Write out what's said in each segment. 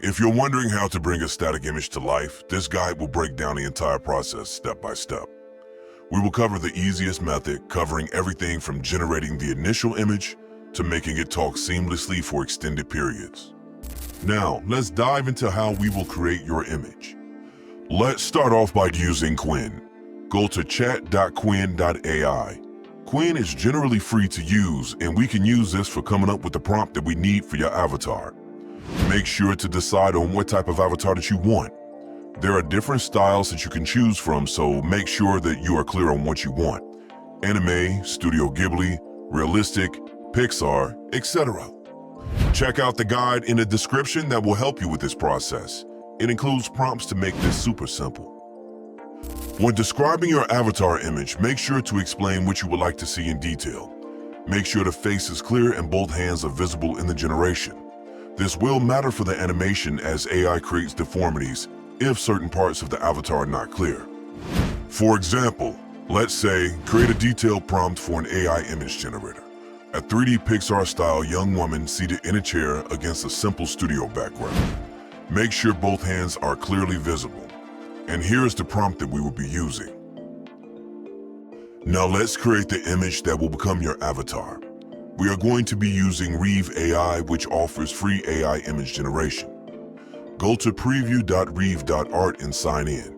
If you're wondering how to bring a static image to life, this guide will break down the entire process step by step. We will cover the easiest method, covering everything from generating the initial image to making it talk seamlessly for extended periods. Now, let's dive into how we will create your image. Let's start off by using Qwen. Go to chat.qwen.ai. Qwen is generally free to use, and we can use this for coming up with the prompt that we need for your avatar. Make sure to decide on what type of avatar that you want. There are different styles that you can choose from, so make sure that you are clear on what you want. Anime, Studio Ghibli, realistic, Pixar, etc. Check out the guide in the description that will help you with this process. It includes prompts to make this super simple. When describing your avatar image, make sure to explain what you would like to see in detail. Make sure the face is clear and both hands are visible in the generation. This will matter for the animation as AI creates deformities if certain parts of the avatar are not clear. For example, let's say create a detailed prompt for an AI image generator. A 3D Pixar-style young woman seated in a chair against a simple studio background. Make sure both hands are clearly visible. And here's the prompt that we will be using. Now let's create the image that will become your avatar. We are going to be using Reve AI, which offers free AI image generation. Go to preview.reve.art and sign in.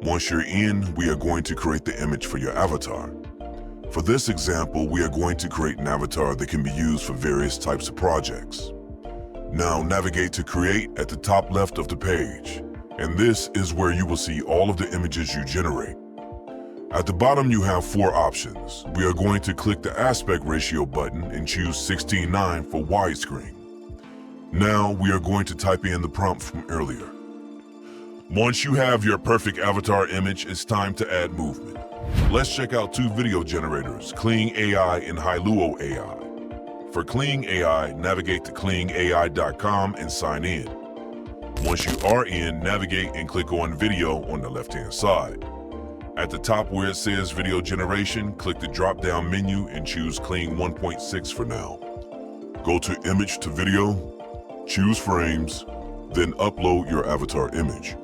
Once you're in, we are going to create the image for your avatar. For this example, we are going to create an avatar that can be used for various types of projects. Now navigate to Create at the top left of the page. And this is where you will see all of the images you generate. At the bottom, you have 4 options. We are going to click the aspect ratio button and choose 16:9 for widescreen. Now we are going to type in the prompt from earlier. Once you have your perfect avatar image, it's time to add movement. Let's check out 2 video generators, Kling AI and Hailuo AI. For Kling AI, navigate to klingai.com and sign in. Once you are in, navigate and click on Video on the left-hand side. At the top where it says Video Generation, click the drop-down menu and choose Kling 1.6 for now. Go to Image to Video, choose Frames, then upload your avatar image.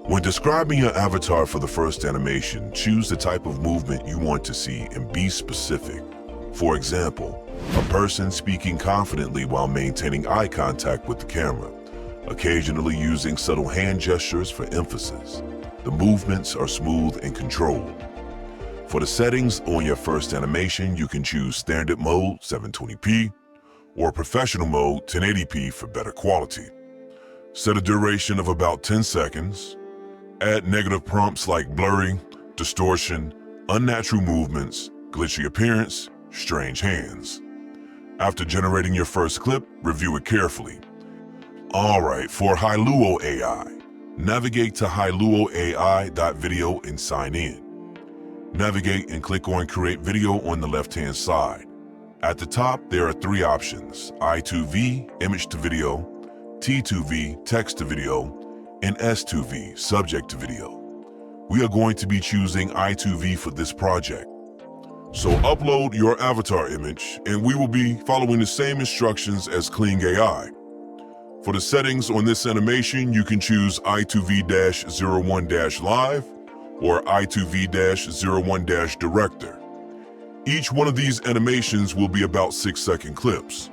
When describing your avatar for the first animation, choose the type of movement you want to see and be specific. For example, a person speaking confidently while maintaining eye contact with the camera, occasionally using subtle hand gestures for emphasis. The movements are smooth and controlled. For the settings on your first animation, you can choose Standard Mode 720p or Professional Mode 1080p for better quality. Set a duration of about 10 seconds. Add negative prompts like blurry, distortion, unnatural movements, glitchy appearance, strange hands. After generating your first clip, review it carefully. Alright, for Hailuo AI, navigate to hailuoai.video and sign in. Navigate and click on Create Video on the left-hand side. At the top, there are 3 options, I2V, Image to Video, T2V, Text to Video, and S2V, Subject to Video. We are going to be choosing I2V for this project. So upload your avatar image, and we will be following the same instructions as Kling AI. For the settings on this animation, you can choose I2V-01-Live or I2V-01-Director. Each one of these animations will be about 6-second clips.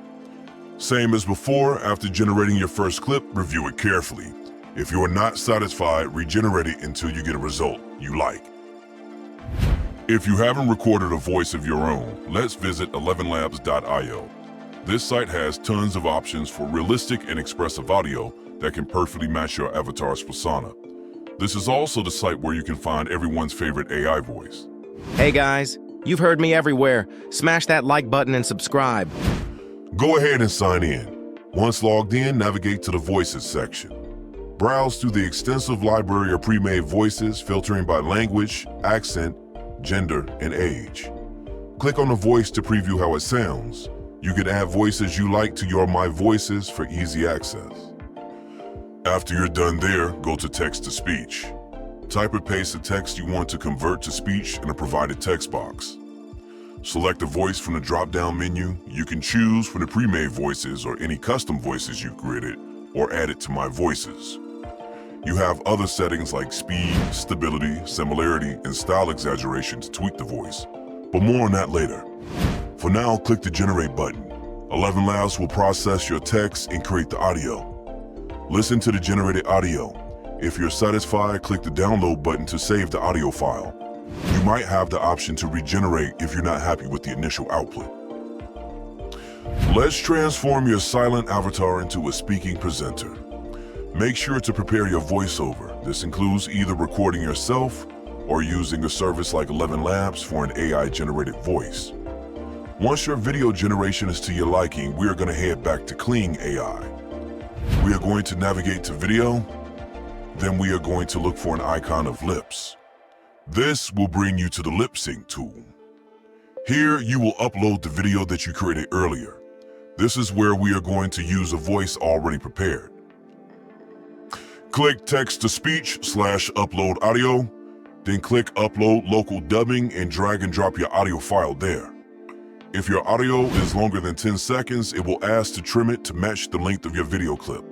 Same as before, after generating your first clip, review it carefully. If you are not satisfied, regenerate it until you get a result you like. If you haven't recorded a voice of your own, let's visit 11labs.io. This site has tons of options for realistic and expressive audio that can perfectly match your avatar's persona. This is also the site where you can find everyone's favorite AI voice. Hey guys, you've heard me everywhere. Smash that like button and subscribe. Go ahead and sign in. Once logged in, navigate to the Voices section. Browse through the extensive library of pre-made voices, filtering by language, accent, gender, and age. Click on the voice to preview how it sounds. You can add voices you like to your My Voices for easy access. After you're done there, go to Text-to-Speech. Type or paste the text you want to convert to speech in a provided text box. Select a voice from the drop-down menu. You can choose from the pre-made voices or any custom voices you've created or add it to my voices. You have other settings like speed, stability, similarity, and style exaggeration to tweak the voice, but more on that later. For now, click the Generate button. 11 Labs will process your text and create the audio. Listen to the generated audio. If you're satisfied, click the Download button to save the audio file. You might have the option to regenerate if you're not happy with the initial output. Let's transform your silent avatar into a speaking presenter. Make sure to prepare your voiceover. This includes either recording yourself or using a service like 11 Labs for an AI-generated voice. Once your video generation is to your liking, we are going to head back to Kling AI. We are going to navigate to video, then we are going to look for an icon of lips. This will bring you to the lip sync tool. Here, you will upload the video that you created earlier. This is where we are going to use a voice already prepared. Click text-to-speech/upload audio, then click upload local dubbing and drag and drop your audio file there. If your audio is longer than 10 seconds, it will ask to trim it to match the length of your video clip.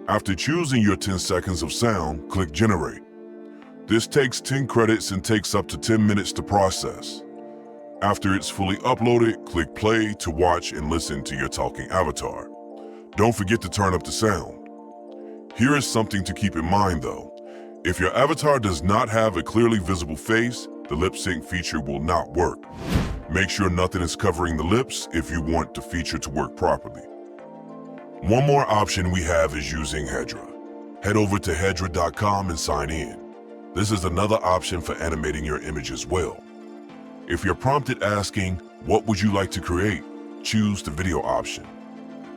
After choosing your 10 seconds of sound, click Generate. This takes 10 credits and takes up to 10 minutes to process. After it's fully uploaded, click play to watch and listen to your talking avatar. Don't forget to turn up the sound. Here is something to keep in mind though. If your avatar does not have a clearly visible face, the lip sync feature will not work. Make sure nothing is covering the lips if you want the feature to work properly. One more option we have is using Hedra. Head over to hedra.com and sign in. This is another option for animating your image as well. If you're prompted asking, what would you like to create? Choose the video option.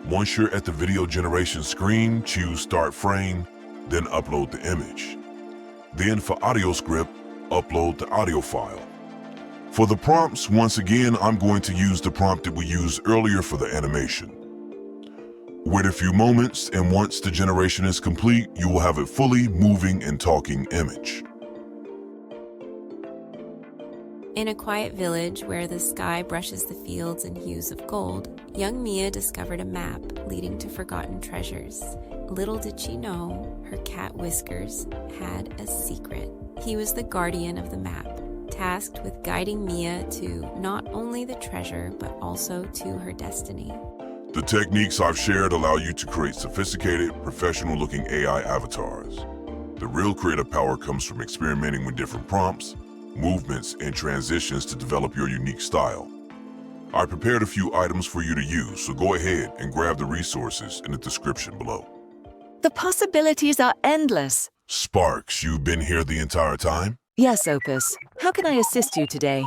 Once you're at the video generation screen, choose Start Frame, then upload the image. Then for audio script, upload the audio file. For the prompts, once again, I'm going to use the prompt that we used earlier for the animation. Wait a few moments, and once the generation is complete, you will have a fully moving and talking image. In a quiet village where the sky brushes the fields in hues of gold, young Mia discovered a map leading to forgotten treasures. Little did she know, her cat Whiskers had a secret. He was the guardian of the map, tasked with guiding Mia to not only the treasure, but also to her destiny. The techniques I've shared allow you to create sophisticated, professional-looking AI avatars. The real creative power comes from experimenting with different prompts, movements, and transitions to develop your unique style. I prepared a few items for you to use, so go ahead and grab the resources in the description below. The possibilities are endless. Sparks, you've been here the entire time? Yes, Opus. How can I assist you today?